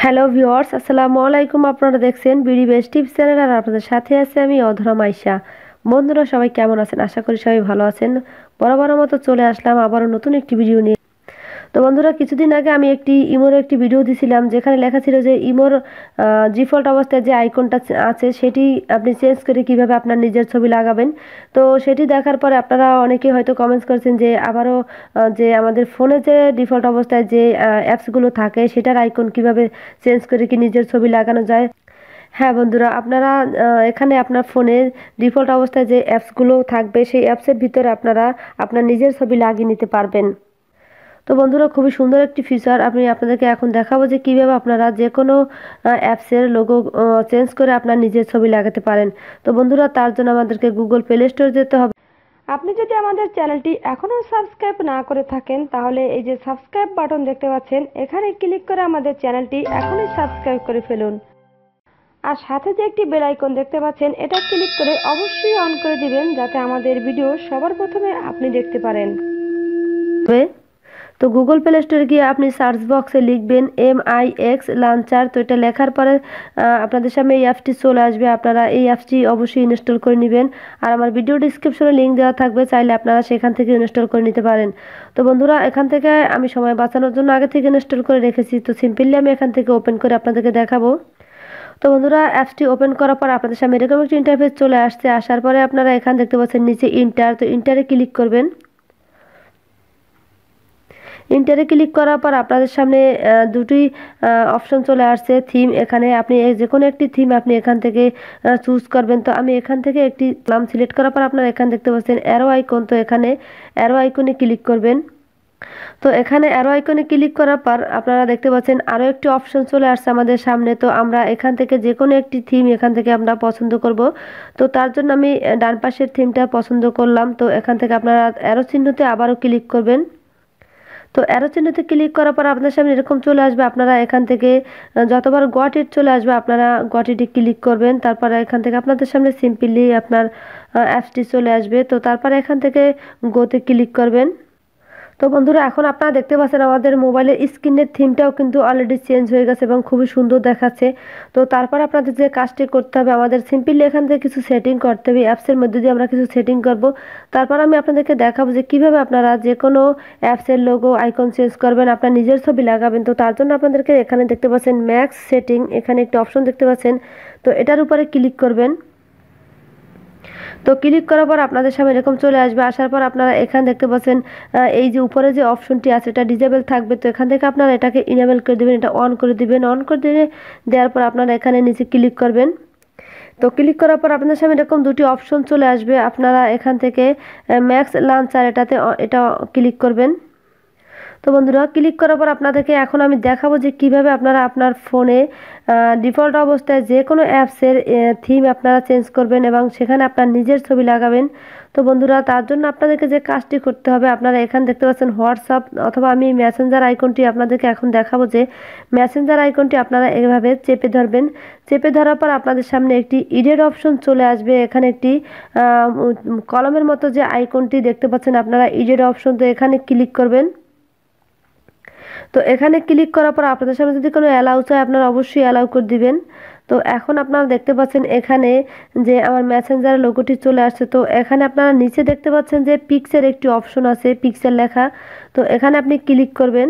Hello viewers, আসসালামু আলাইকুম। আপনারা দেখছেন বিডি বেস্ট টিপস চ্যানেল, আর আপনাদের সাথে আছে আমি অধরা মাইশা। বন্ধুরা সবাই কেমন আছেন? আশা করি সবাই ভালো আছেন। বরাবরের মতো চলে আসলাম আবারও নতুন একটি ভিডিও নিয়ে। তো বন্ধুরা, কিছুদিন আগে আমি ইমোর একটি ভিডিও দিছিলাম, যেখানে লেখা ছিল যে ইমোর ডিফল্ট অবস্থায় যে আইকনটা আছে সেটি আপনি চেঞ্জ করে কিভাবে আপনার নিজের ছবি লাগাবেন। তো সেটি দেখার পরে আপনারা অনেকেই হয়তো কমেন্টস করছেন যে আবারও যে আমাদের ফোনে যে ডিফল্ট অবস্থায় যে অ্যাপসগুলো থাকে সেটার আইকন কিভাবে চেঞ্জ করে কি নিজের ছবি লাগানো যায়। হ্যাঁ বন্ধুরা, আপনারা এখানে আপনার ফোনে ডিফল্ট অবস্থায় যে অ্যাপসগুলো থাকবে সেই অ্যাপসের ভিতরে আপনারা আপনার নিজের ছবি লাগিয়ে নিতে পারবেন। তো বন্ধুরা, খুবই সুন্দর একটি ফিচার। আমি আপনাদেরকে এখন দেখাবো যে কিভাবে আপনারা যে কোনো অ্যাপসের লোগো চেঞ্জ করে আপনার নিজের ছবি লাগাতে পারেন। তো বন্ধুরা, তার জন্য আমাদেরকে গুগল প্লে স্টোর যেতে হবে। আপনি যদি আমাদের চ্যানেলটি এখনও সাবস্ক্রাইব না করে থাকেন, তাহলে এই যে সাবস্ক্রাইব বাটন দেখতে পাচ্ছেন, এখানে ক্লিক করে আমাদের চ্যানেলটি এখনই সাবস্ক্রাইব করে ফেলুন। আর সাথে যে একটি বেল আইকন দেখতে পাচ্ছেন, এটা ক্লিক করে অবশ্যই অন করে দিবেন, যাতে আমাদের ভিডিও সবার প্রথমে আপনি দেখতে পারেন। তো গুগল প্লে স্টোরে গিয়ে আপনি সার্চ বক্সে লিখবেন MIX লঞ্চার। তো এটা লেখার পরে আপনাদের সামনে এই অ্যাপসটি চলে আসবে। আপনারা এই অ্যাপসটি অবশ্যই ইনস্টল করে নেবেন। আর আমার ভিডিও ডিসক্রিপশনে লিঙ্ক দেওয়া থাকবে, চাইলে আপনারা সেখান থেকে ইনস্টল করে নিতে পারেন। তো বন্ধুরা, এখান থেকে আমি সময় বাঁচানোর জন্য আগে থেকে ইনস্টল করে রেখেছি। তো সিম্পলি আমি এখান থেকে ওপেন করে আপনাদেরকে দেখাবো। তো বন্ধুরা, অ্যাপসটি ওপেন করার পর আপনাদের সামনে এরকম একটি ইন্টারফেস চলে আসছে। আসার পরে আপনারা এখান দেখতে পাচ্ছেন নিচে ইন্টার। তো ইন্টারে ক্লিক করবেন। ইন্টারে ক্লিক করার পর আপনাদের সামনে দুটি অপশন চলে আসছে থিম। এখানে আপনি যে কোনো একটি থিম আপনি এখান থেকে চুজ করবেন। তো আমি এখান থেকে একটি নাম সিলেক্ট করার পর আপনারা এখানে দেখতে পাচ্ছেন অ্যারো আইকন। তো এখানে অ্যারো আইকনে ক্লিক করবেন। তো এখানে অ্যারো আইকনে ক্লিক করার পর আপনারা দেখতে পাচ্ছেন আরও একটি অপশন চলে আসছে আমাদের সামনে। তো আমরা এখান থেকে যে কোনো একটি থিম এখান থেকে আমরা পছন্দ করব। তো তার জন্য আমি ডান পাশের থিমটা পছন্দ করলাম। তো এখান থেকে আপনারা অ্যারো চিহ্নতে আবারও ক্লিক করবেন। তো অ্যারো চিহ্নতে ক্লিক করার পর আপনার সামনে এরকম চলে আসবে। আপনারা এখান থেকে যতবার গট ইট চলে আসবে আপনারা গট ইটে ক্লিক করবেন। তারপরে এখান থেকে আপনাদের সামনে সিম্পলি আপনার অ্যাপসটি চলে আসবে। তো তারপরে এখান থেকে গোতে ক্লিক করবেন। তো বন্ধুরা, এখন আপনারা দেখতে পাচ্ছেন আমাদের মোবাইলের স্ক্রিনের থিমটাও কিন্তু অলরেডি চেঞ্জ হয়ে গেছে এবং খুবই সুন্দর দেখাচ্ছে। তো তারপর আপনাদের যে কাজটি করতে হবে, আমাদের সিম্পলি এখান থেকে কিছু সেটিং করতে হবে। অ্যাপসের মধ্যে দিয়ে আমরা কিছু সেটিং করব। তারপর আমি আপনাদেরকে দেখাবো যে কিভাবে আপনারা যে কোনো অ্যাপসের লোগো আইকন চেঞ্জ করবেন, আপনার নিজের ছবি লাগাবেন। তো তার জন্য আপনাদেরকে এখানে দেখতে পাচ্ছেন ম্যাক্স সেটিং, এখানে একটি অপশন দেখতে পাচ্ছেন। তো এটার উপরে ক্লিক করবেন। তো ক্লিক করার পর আপনাদের সামনে এরকম চলে আসবে। আসার পর আপনারা এখানে দেখতে পাচ্ছেন এই যে উপরে যে অপশনটি আছে এটা ডিজেবল থাকবে। তো এখান থেকে আপনারা এটাকে ইনেবল করে দেবেন, এটা অন করে দিবেন। অন করে দেওয়ার পর আপনারা এখানে নিচে ক্লিক করবেন। তো ক্লিক করার পর আপনাদের সামনে এরকম দুটি অপশন চলে আসবে। আপনারা এখান থেকে ম্যাক্স লঞ্চার এটা ক্লিক করবেন। তো বন্ধুরা, ক্লিক করার পর আপনাদেরকে এখন আমি দেখাবো যে কিভাবে আপনারা আপনার ফোনে ডিফল্ট অবস্থায় যে কোনো অ্যাপসের থিম আপনারা চেঞ্জ করবেন এবং সেখানে আপনার নিজের ছবি লাগাবেন। তো বন্ধুরা, তার জন্য আপনাদেরকে যে কাজটি করতে হবে, আপনারা এখানে দেখতে পাচ্ছেন হোয়াটসঅ্যাপ অথবা আমি মেসেঞ্জার আইকনটি আপনাদেরকে এখন দেখাবো যে মেসেঞ্জার আইকনটি আপনারা এভাবে চেপে ধরবেন। চেপে ধরার পর আপনাদের সামনে একটি ইডের অপশন চলে আসবে। এখানে একটি কলমের মতো যে আইকনটি দেখতে পাচ্ছেন আপনারা, ইডের অপশন। তো এখানে ক্লিক করবেন। তো এখানে ক্লিক করার পর আপনাদের সামনে যদি কোনো অ্যালাউ চায় আপনারা অবশ্যই অ্যালাউ করে দিবেন। তো এখন আপনারা দেখতে পাচ্ছেন এখানে যে আমার মেসেঞ্জার লোগোটি চলে আসছে। তো এখানে আপনারা নিচে দেখতে পাচ্ছেন যে পিক্সের একটি অপশন আছে, পিক্সেল লেখা। তো এখানে আপনি ক্লিক করবেন।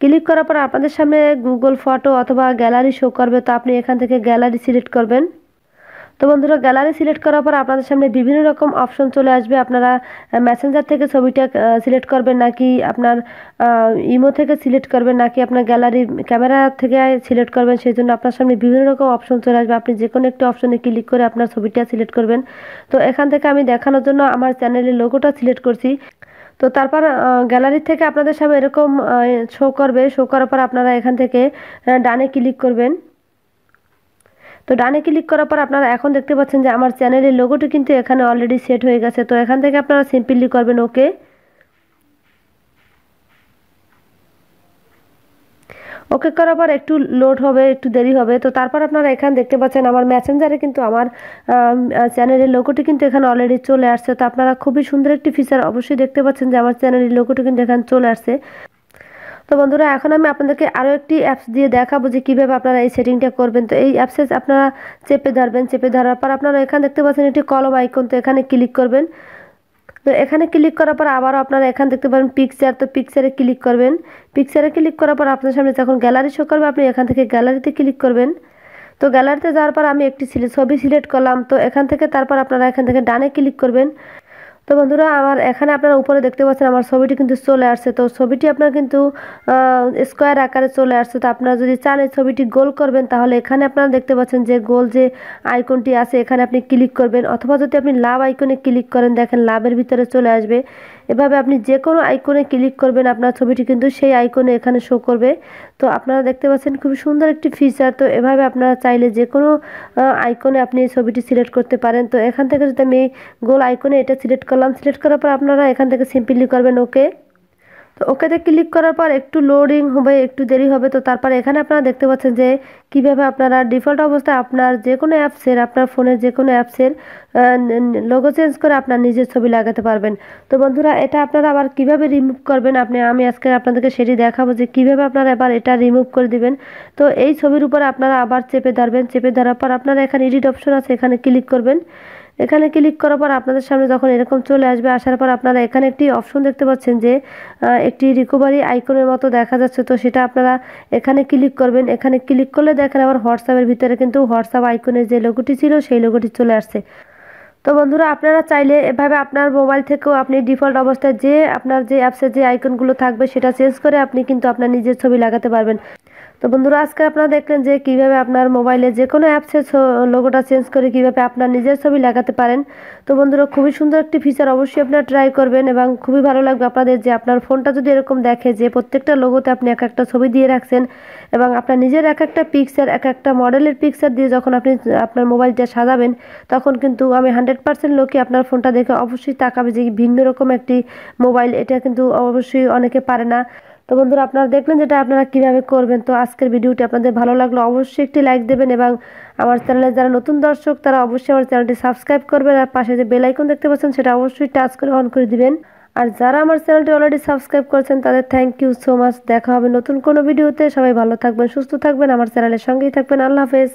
ক্লিক করার পর আপনাদের সামনে গুগল ফটো অথবা গ্যালারি শো করবে। তো আপনি এখান থেকে গ্যালারি সিলেক্ট করবেন। তো বন্ধুরা, গ্যালারি সিলেক্ট করার পর আপনাদের সামনে বিভিন্ন রকম অপশন চলে আসবে। আপনারা মেসেঞ্জার থেকে ছবিটা সিলেক্ট করবেন, নাকি আপনার ইমো থেকে সিলেক্ট করবেন, নাকি আপনার গ্যালারি ক্যামেরা থেকে সিলেক্ট করবেন, সেই জন্য আপনার সামনে বিভিন্ন রকম অপশন চলে আসবে। আপনি যে কোনো একটি অপশনে ক্লিক করে আপনার ছবিটা সিলেক্ট করবেন। তো এখান থেকে আমি দেখানোর জন্য আমার চ্যানেলের লোগোটা সিলেক্ট করছি। তো তারপর গ্যালারি থেকে আপনাদের সামনে এরকম শো করবে। শো করার পর আপনারা এখান থেকে ডানে ক্লিক করবেন। তো ডানে ক্লিক করার পর আপনারা এখন দেখতে পাচ্ছেন যে আমার চ্যানেলের লোগোটি কিন্তু এখানে অলরেডি সেট হয়ে গেছে। তো এখান থেকে আপনারা সিম্পলি করবেন ওকে। ওকে করার পর একটু লোড হবে, একটু দেরি হবে। তো তারপর আপনারা এখানে দেখতে পাচ্ছেন আমার মেসেঞ্জারে কিন্তু আমার চ্যানেলের লোগোটি কিন্তু এখানে অলরেডি চলে আসছে। তো আপনারা খুবই সুন্দর একটি ফিচার অবশ্যই দেখতে পাচ্ছেন যে আমার চ্যানেলের লোগোটি কিন্তু এখানে চলে আসছে। তো বন্ধুরা এখন আমি আপনাদেরকে আরও একটি অ্যাপস দিয়ে দেখাবো যে কীভাবে আপনারা এই সেটিংটা করবেন। তো এই অ্যাপসে আপনারা চেপে ধরবেন, চেপে ধরার পর আপনারা এখানে দেখতে পাচ্ছেন একটি কলম আইকন, তো এখানে ক্লিক করবেন। তো এখানে ক্লিক করার পর আবারও আপনারা এখানে দেখতে পারেন পিকচার, তো পিকচারে ক্লিক করবেন। পিকচারে ক্লিক করার পর আপনার সামনে যখন গ্যালারি শো করবে আপনি এখান থেকে গ্যালারিতে ক্লিক করবেন। তো গ্যালারিতে যাওয়ার পর আমি একটি ছবি সিলেক্ট করলাম, তো এখান থেকে তারপর আপনারা এখান থেকে ডানে ক্লিক করবেন। তো বন্ধুরা আমার এখানে আপনারা উপরে দেখতে পাচ্ছেন আমার ছবিটি কিন্তু চলে আসছে। তো ছবিটি আপনার কিন্তু স্কোয়ার আকারে চলে আসছে। তো আপনারা যদি চান এই ছবিটি গোল করবেন তাহলে এখানে আপনারা দেখতে পাচ্ছেন যে গোল যে আইকনটি আছে এখানে আপনি ক্লিক করবেন, অথবা যদি আপনি লাভ আইকনে ক্লিক করেন দেখেন লাভের ভিতরে চলে আসবে। এভাবে আপনি যে কোনো আইকনে ক্লিক করবেন আপনার ছবিটি কিন্তু সেই আইকনে এখানে শো করবে। তো আপনারা দেখতে পাচ্ছেন খুব সুন্দর একটি ফিচার। তো এভাবে আপনারা চাইলে যে কোনো আইকনে আপনি এই ছবিটি সিলেক্ট করতে পারেন। তো এখান থেকে যদি আমি গোল আইকনে এটা সিলেক্ট করলাম, সিলেক্ট করার পর আপনারা এখান থেকে সিম্পলি করবেন ওকে। তো ওকেতে ক্লিক করার পর একটু লোডিং হবে, একটু দেরি হবে। তো তারপর এখানে আপনারা দেখতে পাচ্ছেন যে কিভাবে আপনারা ডিফল্ট অবস্থায় আপনার যে কোনো অ্যাপসের, আপনার ফোনের যে কোনো অ্যাপসের লোগো চেঞ্জ করে আপনার নিজের ছবি লাগাতে পারবেন। তো বন্ধুরা এটা আপনারা আবার কিভাবে রিমুভ করবেন আমি আজকে আপনাদেরকে সেটি দেখাবো যে কিভাবে আপনারা এবার এটা রিমুভ করে দিবেন। তো এই ছবির উপর আপনারা আবার চেপে ধরবেন, চেপে ধরার পর আপনারা এখানে এডিট অপশন আছে এখানে ক্লিক করবেন। এখানে ক্লিক করার পর আপনাদের সামনে যখন এরকম চলে আসবে, আসার পর আপনারা এখানে একটি অপশন দেখতে পাচ্ছেন যে একটি রিকভারি আইকনের মতো দেখা যাচ্ছে। তো সেটা আপনারা এখানে ক্লিক করবেন। এখানে ক্লিক করলে দেখেন আবার হোয়াটসঅ্যাপের ভিতরে কিন্তু হোয়াটসঅ্যাপ আইকনের যে লোগোটি ছিল সেই লোগোটি চলে আসছে। তো বন্ধুরা আপনারা চাইলে এভাবে আপনার মোবাইল থেকেও আপনি ডিফল্ট অবস্থায় যে আপনার যে অ্যাপসের যে আইকনগুলো থাকবে সেটা চেঞ্জ করে আপনি কিন্তু আপনার নিজের ছবি লাগাতে পারবেন। তো বন্ধুরা আজকে আপনারা দেখলেন যে কিভাবে আপনার মোবাইলে যে কোনো অ্যাপসের লোগোটা চেঞ্জ করে কিভাবে আপনার নিজের ছবি লাগাতে পারেন। তো বন্ধুরা খুবই সুন্দর একটি ফিচার, অবশ্যই আপনারা ট্রাই করবেন এবং খুবই ভালো লাগবে আপনাদের যে আপনার ফোনটা যদি এরকম দেখে যে প্রত্যেকটা লোগোতে আপনি এক একটা ছবি দিয়ে রাখছেন এবং আপনার নিজের এক একটা পিকচার, এক একটা মডেলের পিকচার দিয়ে যখন আপনি আপনার মোবাইলটা সাজাবেন তখন কিন্তু আমি 100% লোকই আপনার ফোনটা দেখে অবশ্যই তাকাবে যে ভিন্ন রকম একটি মোবাইল, এটা কিন্তু অবশ্যই অনেকে পারে না। তো বন্ধুরা আপনারা দেখলেন যেটা আপনারা কিভাবে করবেন। তো আজকের ভিডিওটি আপনাদের ভালো লাগলো অবশ্যই একটি লাইক দেবেন এবং আমার চ্যানেলে যারা নতুন দর্শক তারা অবশ্যই আমার চ্যানেলটি সাবস্ক্রাইব করবেন আর পাশে যে বেল আইকন দেখতে পাচ্ছেন সেটা অবশ্যই টাচ করে অন করে দিবেন। আর যারা আমার চ্যানেলটি অলরেডি সাবস্ক্রাইব করেছেন তাদের থ্যাংক ইউ সো মাচ। দেখা হবে নতুন কোনো ভিডিওতে। সবাই ভালো থাকবেন, সুস্থ থাকবেন, আমার চ্যানেলের সঙ্গেই থাকবেন। আল্লাহ হাফেজ।